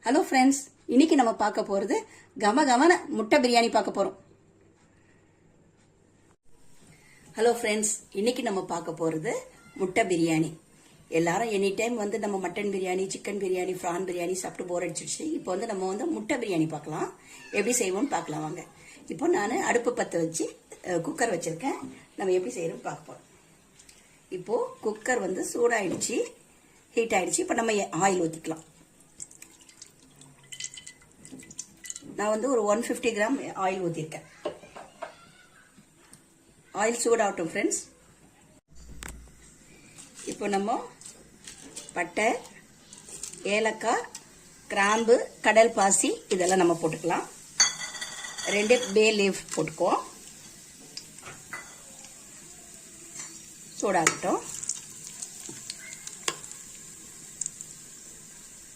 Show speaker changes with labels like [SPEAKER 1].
[SPEAKER 1] Hello friends, இன்னைக்கு நம்ம பார்க்க போறது கமகமன முட்டை பிரியாணி பார்க்க போறோம். ஹலோ ஃப்ரெண்ட்ஸ், இன்னைக்கு நம்ம பார்க்க போறது முட்டை பிரியாணி. எல்லாரும் எனி டைம் நம்ம மட்டன் பிரியாணி, சிக்கன் பிரியாணி, பிரான் பிரியாணி சாப்பிட்டு போர் அடிச்சிடுச்சு. இப்போ நம்ம முட்டை பிரியாணி பார்க்கலாம். எப்படி செய்வோம்னு பார்க்கலாம் வாங்க. இப்போ நான் அடுப்பு பற்ற வச்சு குக்கர் வச்சிருக்கேன். நம்ம எப்படி செய்யறோம்னு பார்க்க போறோம். இப்போ குக்கர் சூடாயிடுச்சு, ஹீட் ஆயிடுச்சு. இப்போ நம்ம ஆயில் ஊற்றிக்கலாம். நான் ஒரு 150 கிராம் ஆயில் ஊற்றிருக்கேன். ஆயில் சூடாகட்டும் ஃப்ரெண்ட்ஸ். இப்போ நம்ம பட்டை, ஏலக்காய், கிராம்பு, கடல் பாசி இதெல்லாம் நம்ம போட்டுக்கலாம். 2 பே லீஃப் போட்டுக்குவோம். சூடாகட்டும்.